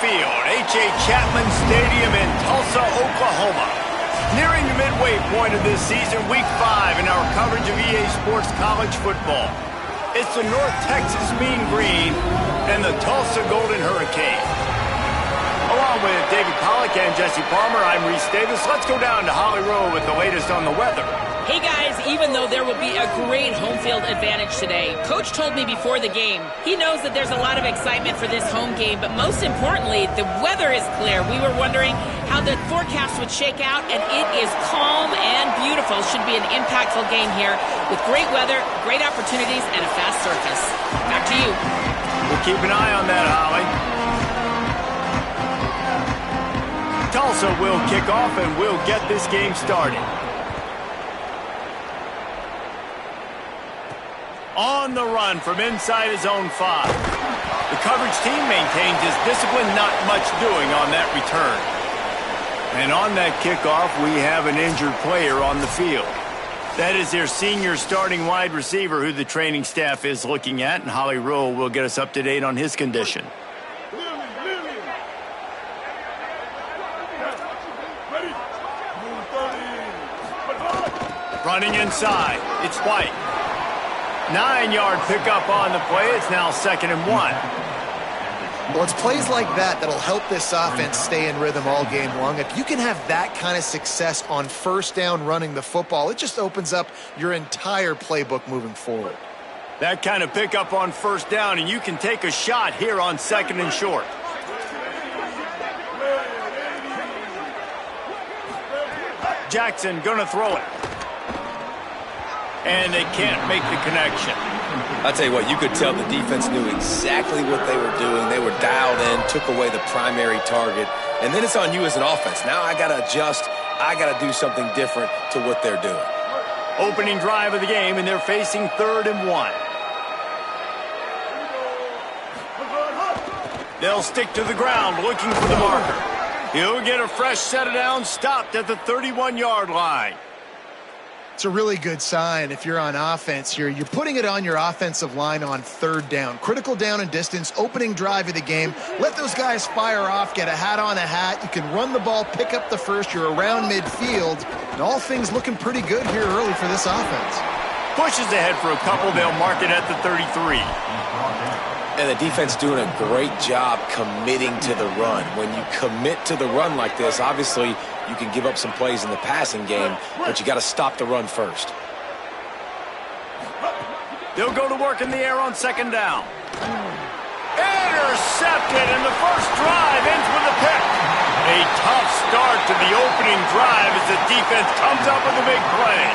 field, H.A. Chapman Stadium in Tulsa, Oklahoma. Nearing the midway point of this season, Week 5 in our coverage of EA Sports College football. It's the North Texas Mean Green and the Tulsa Golden Hurricane. Along with David Pollack and Jesse Palmer, I'm Reese Davis. Let's go down to Holly Rowe with the latest on the weather. Hey guys, even though there will be a great home field advantage today, Coach told me before the game, he knows that there's a lot of excitement for this home game, but most importantly, the weather is clear. We were wondering how the forecast would shake out, and it is calm and beautiful. Should be an impactful game here with great weather, great opportunities, and a fast surface. Back to you. We'll keep an eye on that, Holly. Tulsa will kick off, and we'll get this game started. On the run from inside his own 5. The coverage team maintains his discipline, not much doing on that return. And on that kickoff, we have an injured player on the field. That is their senior starting wide receiver who the training staff is looking at, and Holly Rowe will get us up to date on his condition. Running inside, it's White. 9-yard pickup on the play. It's now 2nd and 1. Well, it's plays like that that'll help this offense stay in rhythm all game long. If you can have that kind of success on first down running the football, it just opens up your entire playbook moving forward. That kind of pickup on first down, and you can take a shot here on 2nd and short. Jackson gonna throw it. And they can't make the connection. I'll tell you what, you could tell the defense knew exactly what they were doing. They were dialed in, took away the primary target, and then it's on you as an offense. Now I got to adjust. I got to do something different to what they're doing. Opening drive of the game, and they're facing 3rd and 1. They'll stick to the ground looking for the marker. He'll get a fresh set of downs, stopped at the 31-yard line. It's a really good sign if you're on offense here. You're putting it on your offensive line on 3rd down. Critical down and distance, opening drive of the game. Let those guys fire off, get a hat on a hat. You can run the ball, pick up the first. You're around midfield. And all things looking pretty good here early for this offense. Pushes ahead for a couple. They'll mark it at the 33. And the defense doing a great job committing to the run. When you commit to the run like this, obviously you can give up some plays in the passing game, but you got to stop the run first. They'll go to work in the air on 2nd down. Intercepted, and the first drive ends with a pick. A tough start to the opening drive as the defense comes up with a big play.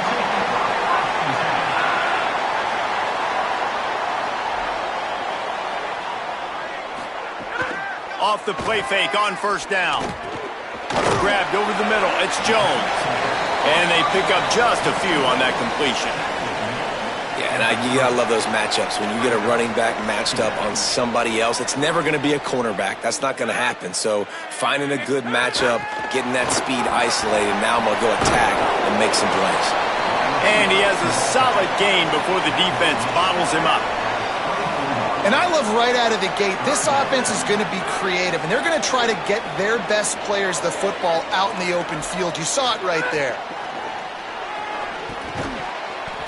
Off the play fake on 1st down. Grabbed over the middle. It's Jones. And they pick up just a few on that completion. Yeah, and you got to love those matchups. When you get a running back matched up on somebody else, it's never going to be a cornerback. That's not going to happen. So finding a good matchup, getting that speed isolated, now I'm going to go attack and make some plays. And he has a solid gain before the defense bottles him up. And I love right out of the gate, this offense is going to be creative, and they're going to try to get their best players the football out in the open field. You saw it right there.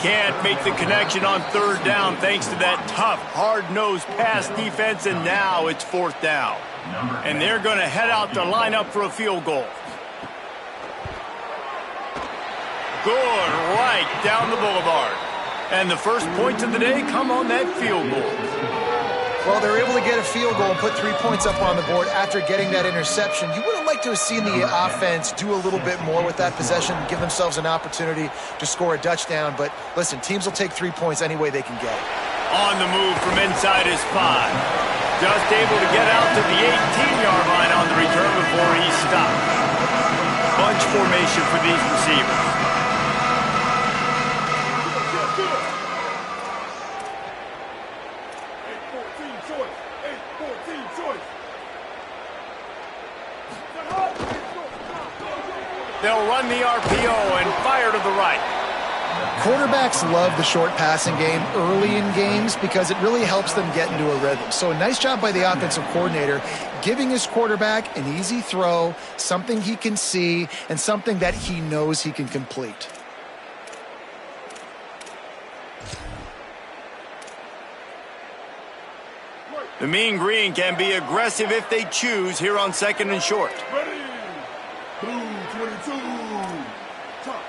Can't make the connection on 3rd down thanks to that tough, hard-nosed pass defense, and now it's 4th down. And they're going to head out to line up for a field goal. Good right down the boulevard. And the first points of the day come on that field goal. Well, they're able to get a field goal and put 3 points up on the board after getting that interception. You would have liked to have seen the offense do a little bit more with that possession and give themselves an opportunity to score a touchdown. But listen, teams will take 3 points any way they can get it. On the move from inside his 5. Just able to get out to the 18-yard line on the return before he stopped. Bunch formation for these receivers. They'll run the RPO and fire to the right. Quarterbacks love the short passing game early in games because it really helps them get into a rhythm. So a nice job by the offensive coordinator giving his quarterback an easy throw, something he can see, and something that he knows he can complete. The Mean Green can be aggressive if they choose here on 2nd and short. Ready. Blue 22. Top.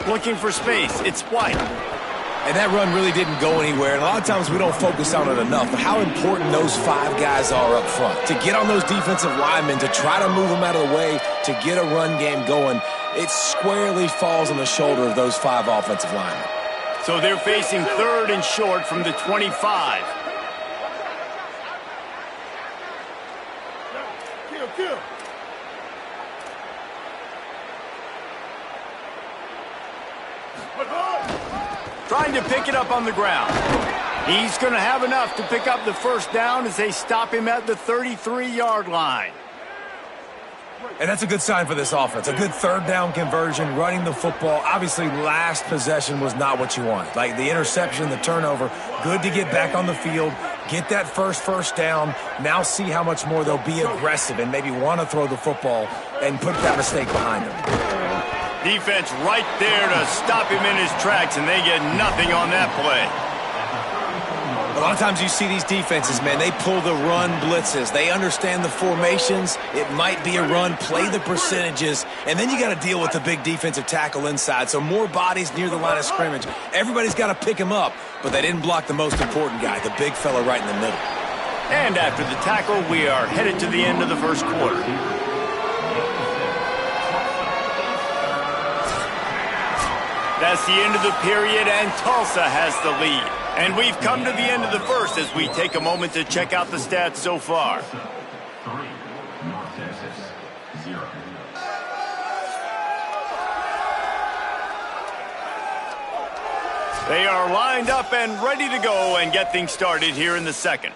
Looking for space. It's White. And that run really didn't go anywhere. And a lot of times we don't focus on it enough, but how important those 5 guys are up front. To get on those defensive linemen, to try to move them out of the way, to get a run game going, it squarely falls on the shoulder of those 5 offensive linemen. So they're facing 3rd and short from the 25. Kill. Trying to pick it up on the ground. He's going to have enough to pick up the first down as they stop him at the 33-yard line. And that's a good sign for this offense. A good 3rd down conversion, running the football. Obviously, last possession was not what you wanted. Like the interception, the turnover, good to get back on the field, get that first down. Now see how much more they'll be aggressive and maybe want to throw the football and put that mistake behind them. Defense right there to stop him in his tracks, and they get nothing on that play. A lot of times you see these defenses, man, they pull the run blitzes. They understand the formations. It might be a run, play the percentages, and then you got to deal with the big defensive tackle inside. So more bodies near the line of scrimmage. Everybody's got to pick him up, but they didn't block the most important guy, the big fella right in the middle. And after the tackle, we are headed to the end of the first quarter. That's the end of the period, and Tulsa has the lead. And we've come to the end of the first as we take a moment to check out the stats so far. 3, North Texas, 0. They are lined up and ready to go and get things started here in the second.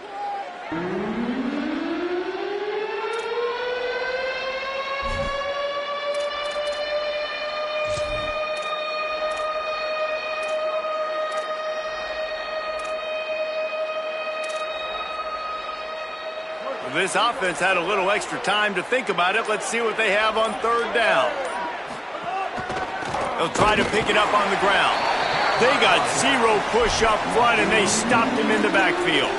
This offense had a little extra time to think about it. Let's see what they have on 3rd down. They'll try to pick it up on the ground. They got 0 push up front, and they stopped him in the backfield.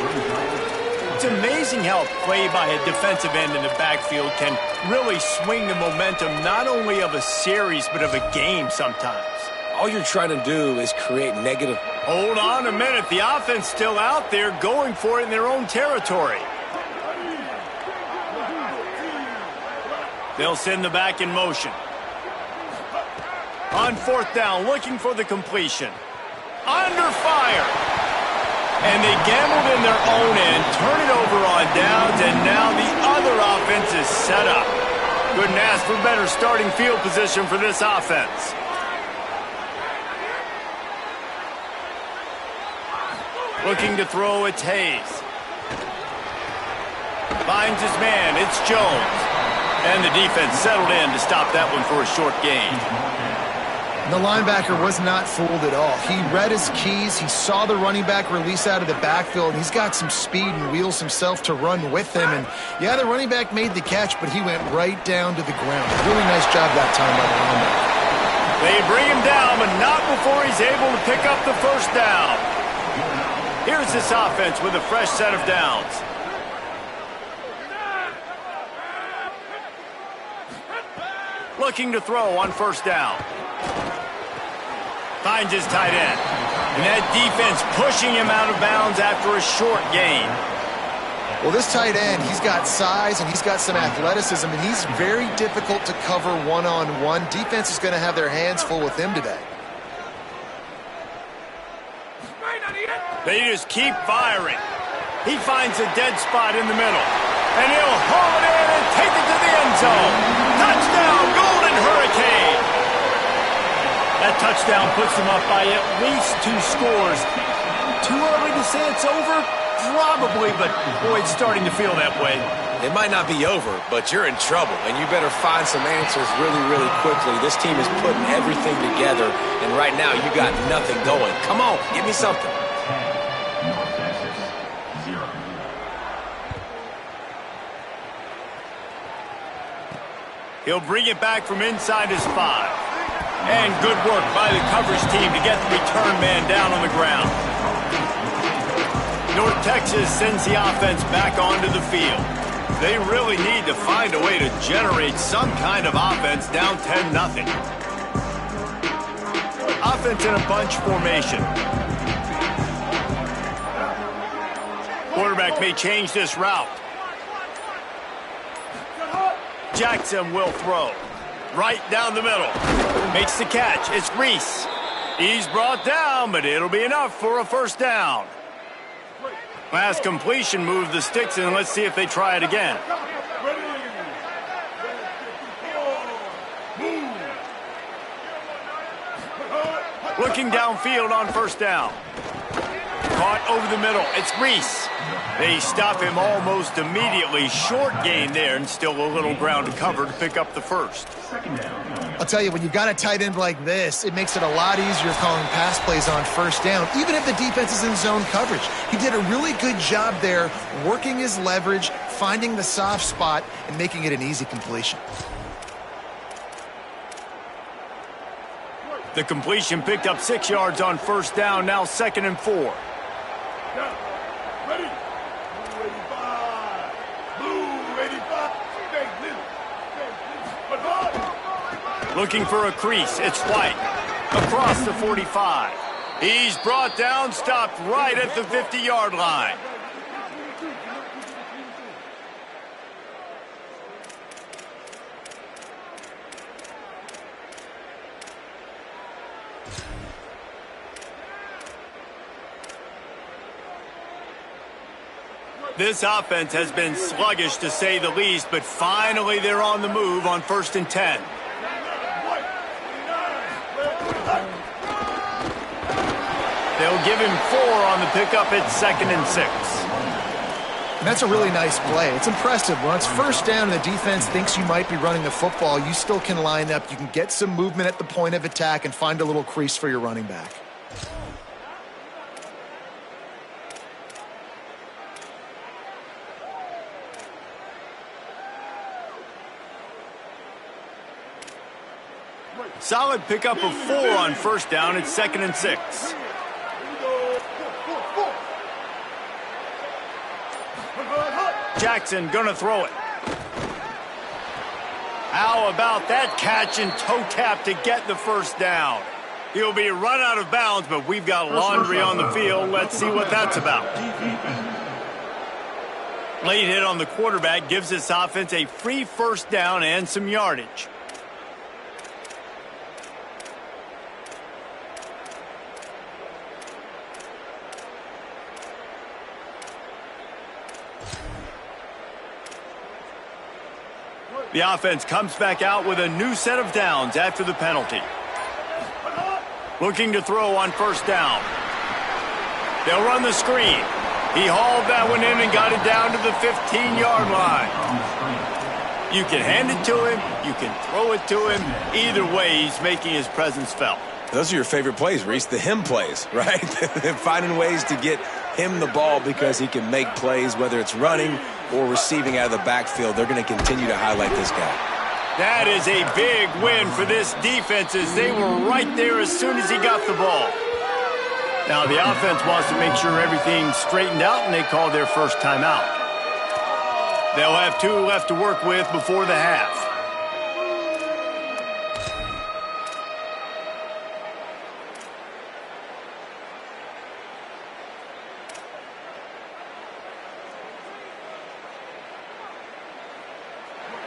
It's amazing how a play by a defensive end in the backfield can really swing the momentum not only of a series but of a game sometimes. All you're trying to do is create negative. Hold on a minute. The offense still out there going for it in their own territory. They'll send the back in motion. On 4th down, looking for the completion. Under fire. And they gambled in their own end, turn it over on downs, and now the other offense is set up. Couldn't ask for better starting field position for this offense. Looking to throw, it's Hayes. Finds his man, it's Jones. And the defense settled in to stop that one for a short gain. The linebacker was not fooled at all. He read his keys. He saw the running back release out of the backfield, and he's got some speed and wheels himself to run with him. And, yeah, the running back made the catch, but he went right down to the ground. Really nice job that time by the linebacker. They bring him down, but not before he's able to pick up the first down. Here's this offense with a fresh set of downs. Looking to throw on 1st down. Finds his tight end. And that defense pushing him out of bounds after a short gain. Well, this tight end, he's got size and he's got some athleticism, and he's very difficult to cover one-on-one. Defense is going to have their hands full with him today. They just keep firing. He finds a dead spot in the middle. And he'll haul it in and take it to the end zone. Touchdown, Golden Hurricane. That touchdown puts them up by at least 2 scores. Too early to say it's over? Probably, but boy, it's starting to feel that way. It might not be over, but you're in trouble, and you better find some answers really, really quickly. This team is putting everything together, and right now you got nothing going. Come on, give me something. 10, North Texas, 0. He'll bring it back from inside his 5. And good work by the coverage team to get the return man down on the ground. North Texas sends the offense back onto the field. They really need to find a way to generate some kind of offense down 10-0. Offense in a bunch formation. Quarterback may change this route. Jackson will throw. Right down the middle. Makes the catch. It's Reese. He's brought down, but it'll be enough for a first down. Last completion moved the sticks, and let's see if they try it again. Looking downfield on first down. Caught over the middle. It's Reese. They stop him almost immediately. Short gain there, and still a little ground to cover to pick up the first. I'll tell you, when you've got a tight end like this, it makes it a lot easier calling pass plays on first down, even if the defense is in zone coverage. He did a really good job there, working his leverage, finding the soft spot, and making it an easy completion. The completion picked up 6 yards on first down, now 2nd and 4. Ready? Blue 85. Blue 85. Looking for a crease. It's White. Across the 45. He's brought down, stopped right at the 50-yard line. This offense has been sluggish, to say the least, but finally they're on the move on 1st and 10. They'll give him 4 on the pickup at 2nd and 6. And that's a really nice play. It's impressive. When it's first down and the defense thinks you might be running the football, you still can line up. You can get some movement at the point of attack and find a little crease for your running back. Solid pickup of 4 on first down at 2nd and 6. Jackson gonna throw it. How about that catch and toe tap to get the first down? He'll be run out of bounds, but we've got laundry on the field. Let's see what that's about. Late hit on the quarterback gives this offense a free first down and some yardage. The offense comes back out with a new set of downs after the penalty. Looking to throw on first down. They'll run the screen. He hauled that one in and got it down to the 15-yard line. You can hand it to him. You can throw it to him. Either way, he's making his presence felt. Those are your favorite plays, Reese, the him plays, right? Finding ways to get him the ball because he can make plays, whether it's running or receiving out of the backfield. They're going to continue to highlight this guy. That is a big win for this defense, as they were right there as soon as he got the ball. Now the offense wants to make sure everything's straightened out, and they call their first timeout. They'll have 2 left to work with before the half.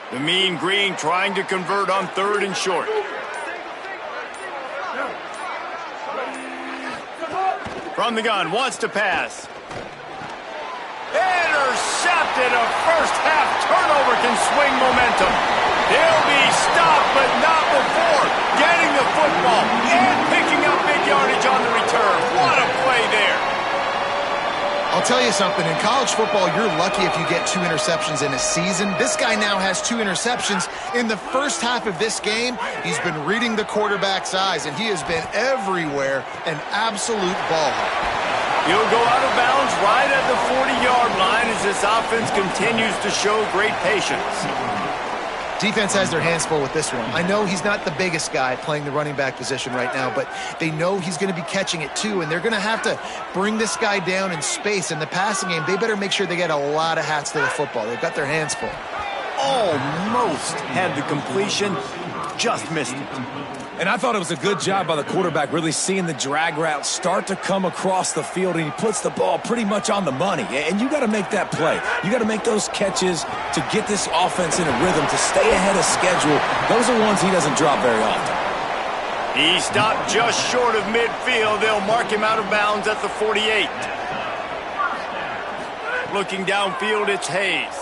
The mean green trying to convert on 3rd and short. From the gun, wants to pass. Intercepted. A first-half turnover can swing momentum. He'll be stopped, but not before getting the football and picking up big yardage on the return. What a play there. I'll tell you something, in college football, you're lucky if you get 2 interceptions in a season. This guy now has 2 interceptions. In the first half of this game, he's been reading the quarterback's eyes, and he has been everywhere, an absolute ball hawk. He'll go out of bounds right at the 40-yard line as this offense continues to show great patience. Defense has their hands full with this one. I know he's not the biggest guy playing the running back position right now, but they know he's going to be catching it too, and they're going to have to bring this guy down in space. In the passing game, they better make sure they get a lot of hats to the football. They've got their hands full. Almost had the completion, just missed it. And I thought it was a good job by the quarterback, really seeing the drag route start to come across the field, and he puts the ball pretty much on the money. And you got to make that play. You got to make those catches to get this offense in a rhythm, to stay ahead of schedule. Those are ones he doesn't drop very often. He stopped just short of midfield. They'll mark him out of bounds at the 48. Looking downfield, it's Hayes.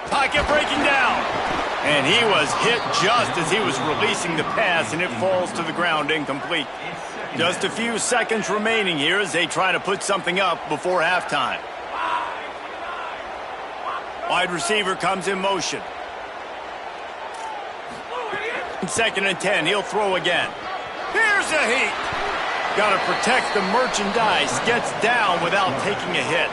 Pocket breaking down. And he was hit just as he was releasing the pass, and it falls to the ground incomplete. Just a few seconds remaining here as they try to put something up before halftime. Wide receiver comes in motion. 2nd and 10, he'll throw again. Here's a heat. Got to protect the merchandise. Gets down without taking a hit.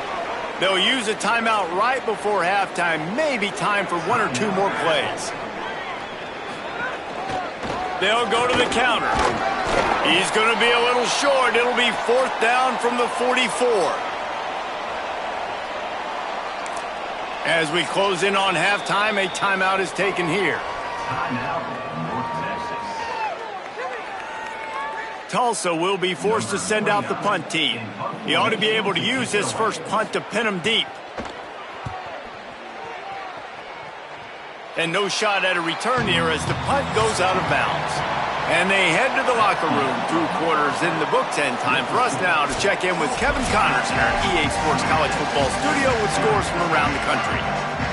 They'll use a timeout right before halftime. Maybe time for 1 or 2 more plays. They'll go to the counter. He's going to be a little short. It'll be 4th down from the 44. As we close in on halftime, a timeout is taken here. Tulsa will be forced to send out the punt team. He ought to be able to use his first punt to pin him deep. And no shot at a return here as the punt goes out of bounds. And they head to the locker room. 2 quarters in the books, and time for us now to check in with Kevin Connors in our EA Sports College Football studio with scores from around the country.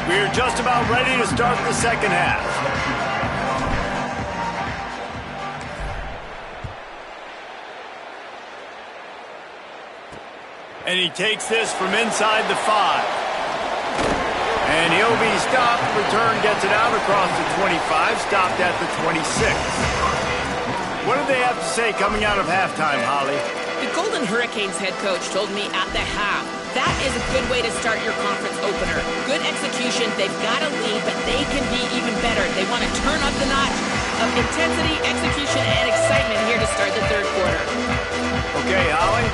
We're just about ready to start the second half. And he takes this from inside the 5. And he'll be stopped. Return gets it out across the 25, stopped at the 26. What do they have to say coming out of halftime, Holly? The Golden Hurricanes head coach told me at the half, that is a good way to start your conference opener. Good execution. They've got a lead, but they can be even better. They want to turn up the notch of intensity, execution, and excitement here to start the 3rd quarter. Okay, Holly.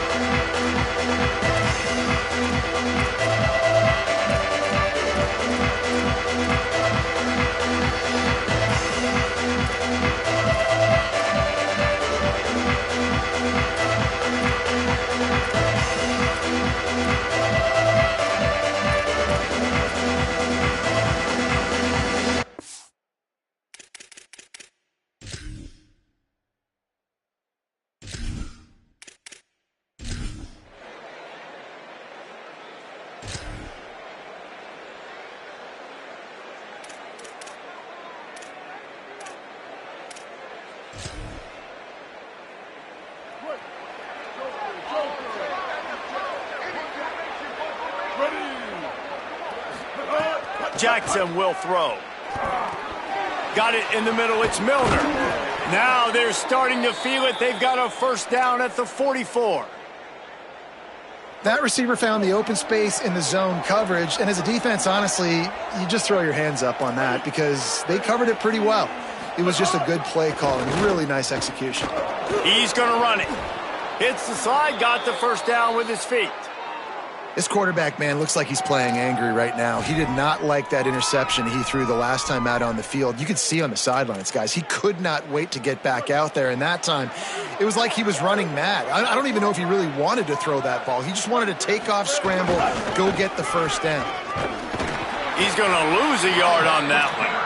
Jackson will throw. Got it in the middle. It's Milner. Now they're starting to feel it. They've got a 1st down at the 44. That receiver found the open space in the zone coverage, and as a defense, honestly, you just throw your hands up on that because they covered it pretty well. It was just a good play call and really nice execution. He's going to run it. Hits the slide, got the 1st down with his feet. This quarterback, man, looks like he's playing angry right now. He did not like that interception he threw the last time out on the field. You could see on the sidelines, guys, he could not wait to get back out there. And that time, it was like he was running mad. I don't even know if he really wanted to throw that ball. He just wanted to take off, scramble, go get the 1st down. He's going to lose a yard on that one.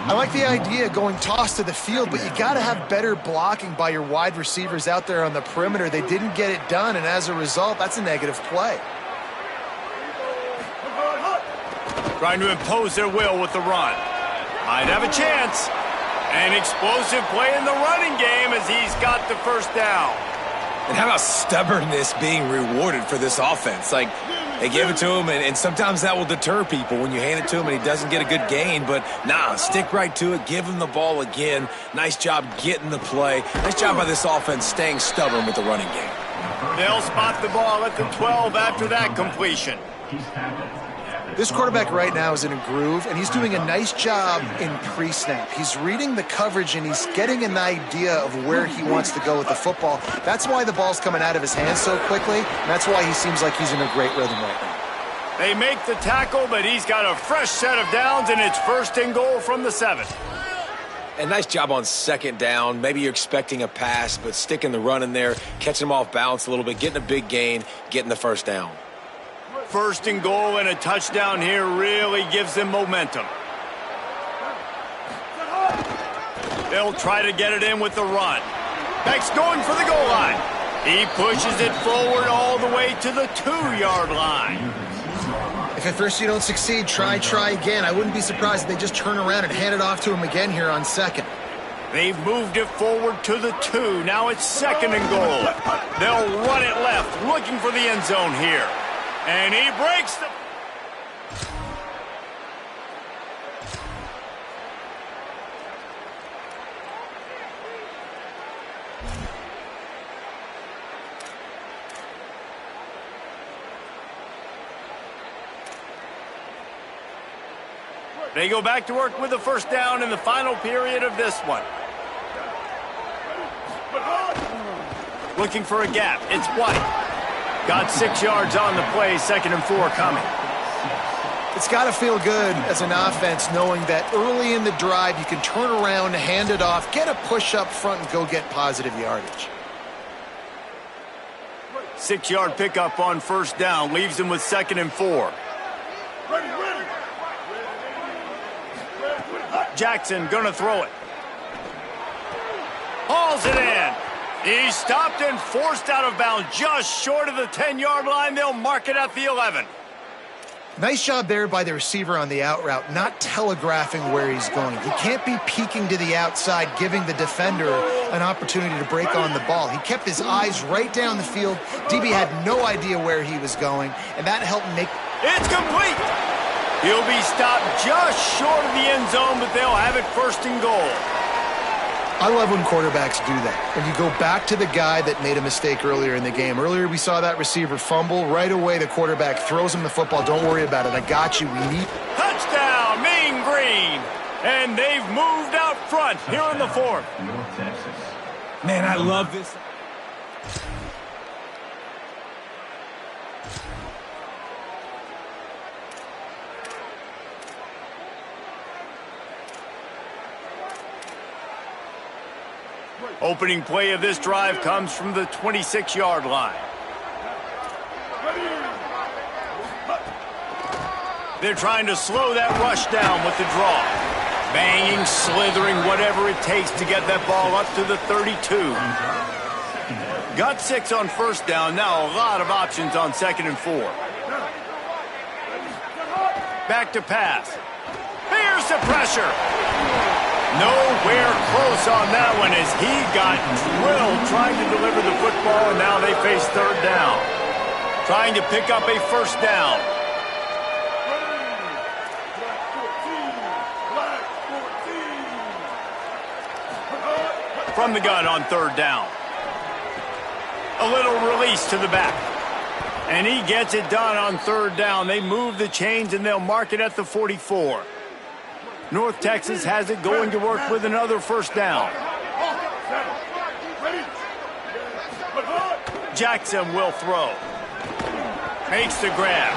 I like the idea of going toss to the field, but you got to have better blocking by your wide receivers out there on the perimeter. They didn't get it done, and as a result, that's a negative play. Trying to impose their will with the run. Might have a chance. An explosive play in the running game as he's got the 1st down. And how about stubbornness being rewarded for this offense? Like, they give it to him, and sometimes that will deter people when you hand it to him and he doesn't get a good gain. But, nah, stick right to it. Give him the ball again. Nice job getting the play. Nice job by this offense staying stubborn with the running game. They'll spot the ball at the 12 after that completion. This quarterback right now is in a groove, and he's doing a nice job in pre-snap. He's reading the coverage, and he's getting an idea of where he wants to go with the football. That's why the ball's coming out of his hands so quickly, and that's why he seems like he's in a great rhythm right now. They make the tackle, but he's got a fresh set of downs, and it's 1st and goal from the 7. And nice job on 2nd down. Maybe you're expecting a pass, but sticking the run in there, catching him off balance a little bit, getting a big gain, getting the 1st down. 1st and goal and a touchdown here really gives them momentum. They'll try to get it in with the run. Beck's going for the goal line. He pushes it forward all the way to the 2-yard line. If at first you don't succeed, try again. I wouldn't be surprised if they just turn around and hand it off to him again here on 2nd. They've moved it forward to the 2. Now it's 2nd and goal. They'll run it left, looking for the end zone here. And he breaks the... They go back to work with the 1st down in the final period of this one. Looking for a gap. It's White. Got 6 yards on the play, 2nd and 4 coming. It's got to feel good as an offense knowing that early in the drive you can turn around, hand it off, get a push up front, and go get positive yardage. 6-yard pickup on 1st down leaves them with 2nd and 4. Jackson gonna throw it. Hauls it in. He's stopped and forced out of bounds just short of the 10-yard line. They'll mark it at the 11. Nice job there by the receiver on the out route, not telegraphing where he's going. He can't be peeking to the outside, giving the defender an opportunity to break on the ball. He kept his eyes right down the field. DB had no idea where he was going, and that helped make... It's complete! He'll be stopped just short of the end zone, but they'll have it 1st and goal. I love when quarterbacks do that. When you go back to the guy that made a mistake earlier in the game. Earlier we saw that receiver fumble. Right away the quarterback throws him the football. Don't worry about it. I got you. We need... Touchdown, Mean Green! And they've moved out front here in the 4th. Man, I love this. Opening play of this drive comes from the 26-yard line. They're trying to slow that rush down with the draw. Banging, slithering, whatever it takes to get that ball up to the 32. Got 6 on 1st down. Now a lot of options on 2nd and 4. Back to pass. Here's the pressure. Nowhere close on that one as he got drilled trying to deliver the football, and now they face 3rd down. Trying to pick up a 1st down. From the gun on 3rd down. A little release to the back. And he gets it done on 3rd down. They move the chains and they'll mark it at the 44. North Texas has it going to work with another 1st down. Jackson will throw. Makes the grab.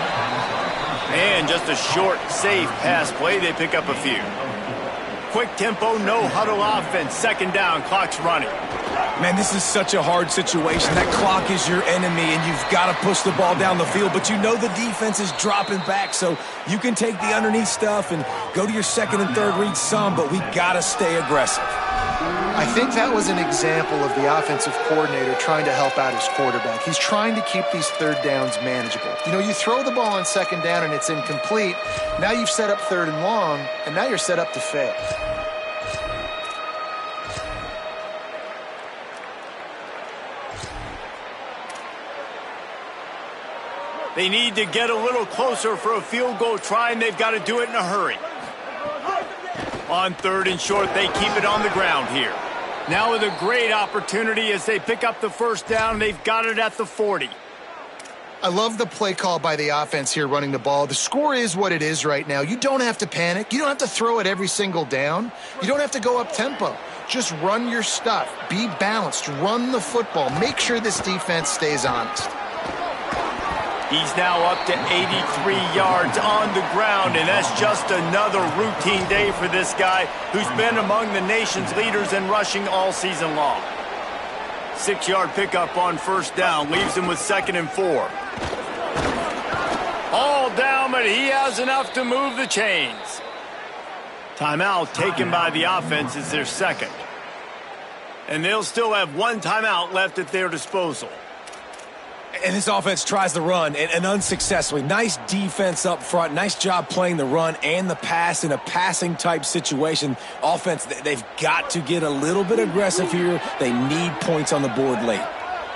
And just a short, safe pass play. They pick up a few. Quick tempo, no huddle offense. 2nd down, clock's running. Man, this is such a hard situation. That clock is your enemy, and you've got to push the ball down the field, but you know the defense is dropping back, so you can take the underneath stuff and go to your 2nd and 3rd read some, but we got to stay aggressive. I think that was an example of the offensive coordinator trying to help out his quarterback. He's trying to keep these 3rd downs manageable. You know, you throw the ball on 2nd down and it's incomplete. Now you've set up 3rd and long, and now you're set up to fail. They need to get a little closer for a field goal try, and they've got to do it in a hurry. On 3rd and short, they keep it on the ground here. Now with a great opportunity as they pick up the first down, they've got it at the 40. I love the play call by the offense here running the ball. The score is what it is right now. You don't have to panic. You don't have to throw it every single down. You don't have to go up tempo. Just run your stuff. Be balanced. Run the football. Make sure this defense stays honest. He's now up to 83 yards on the ground, and that's just another routine day for this guy who's been among the nation's leaders in rushing all season long. 6-yard pickup on first down leaves him with 2nd and 4. All down, but he has enough to move the chains. Timeout taken by the offense is their second. And they'll still have one timeout left at their disposal. And this offense tries to run, and unsuccessfully. Nice defense up front. Nice job playing the run and the pass in a passing-type situation. Offense, they've got to get a little bit aggressive here. They need points on the board late.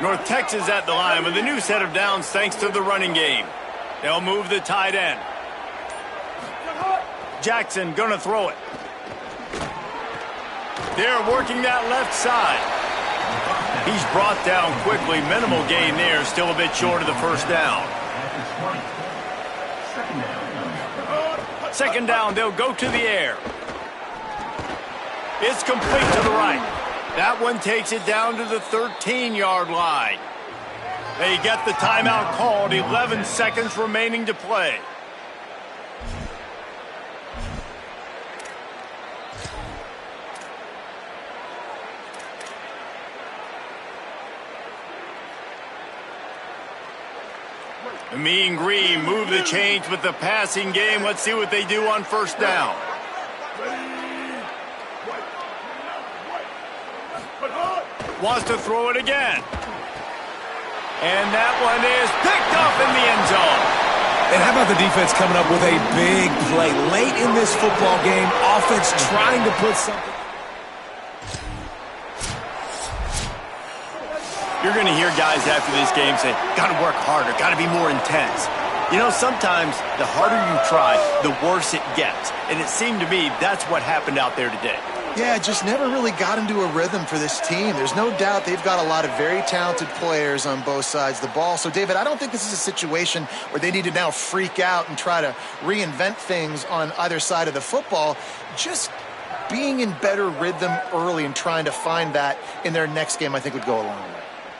North Texas at the line with a new set of downs thanks to the running game. They'll move the tight end. Jackson going to throw it. They're working that left side. He's brought down quickly. Minimal gain there. Still a bit short of the first down. Second down, they'll go to the air. It's complete to the right. That one takes it down to the 13-yard line. They get the timeout called. 11 seconds remaining to play. The Mean Green move the chains with the passing game. Let's see what they do on first down. Wants to throw it again. And that one is picked up in the end zone. And how about the defense coming up with a big play late in this football game? Offense trying to put something. You're going to hear guys after this game say, got to work harder, got to be more intense. You know, sometimes the harder you try, the worse it gets. And it seemed to me that's what happened out there today. Yeah, just never really got into a rhythm for this team. There's no doubt they've got a lot of very talented players on both sides of the ball. So, David, I don't think this is a situation where they need to now freak out and try to reinvent things on either side of the football. Just being in better rhythm early and trying to find that in their next game, I think, would go a long way.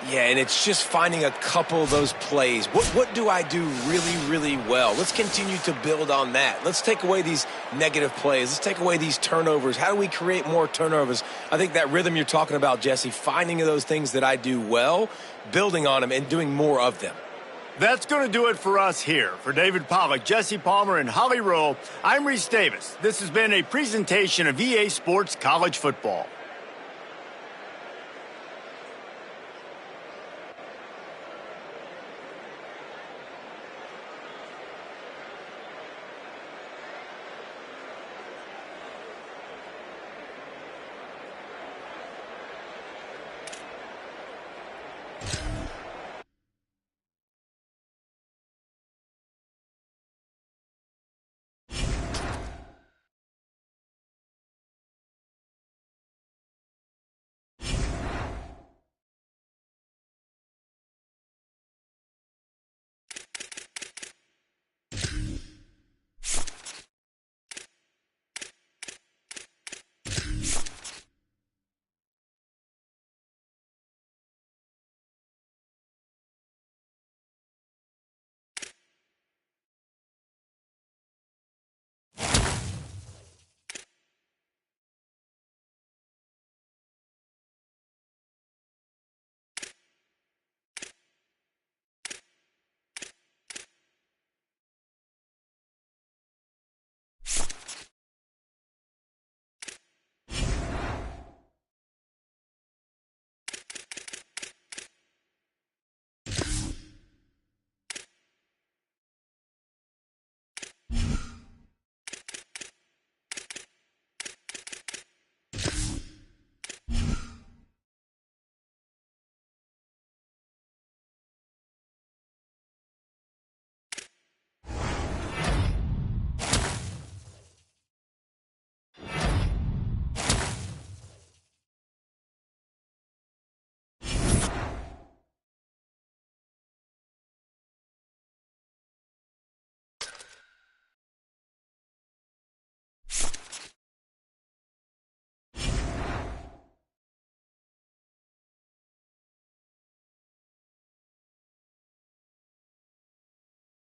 Yeah, and it's just finding a couple of those plays. What do I do really, really well? Let's continue to build on that. Let's take away these negative plays. Let's take away these turnovers. How do we create more turnovers? I think that rhythm you're talking about, Jesse, finding those things that I do well, building on them, and doing more of them. That's going to do it for us here. For David Pollack, Jesse Palmer, and Holly Rowe, I'm Reese Davis. This has been a presentation of EA Sports College Football.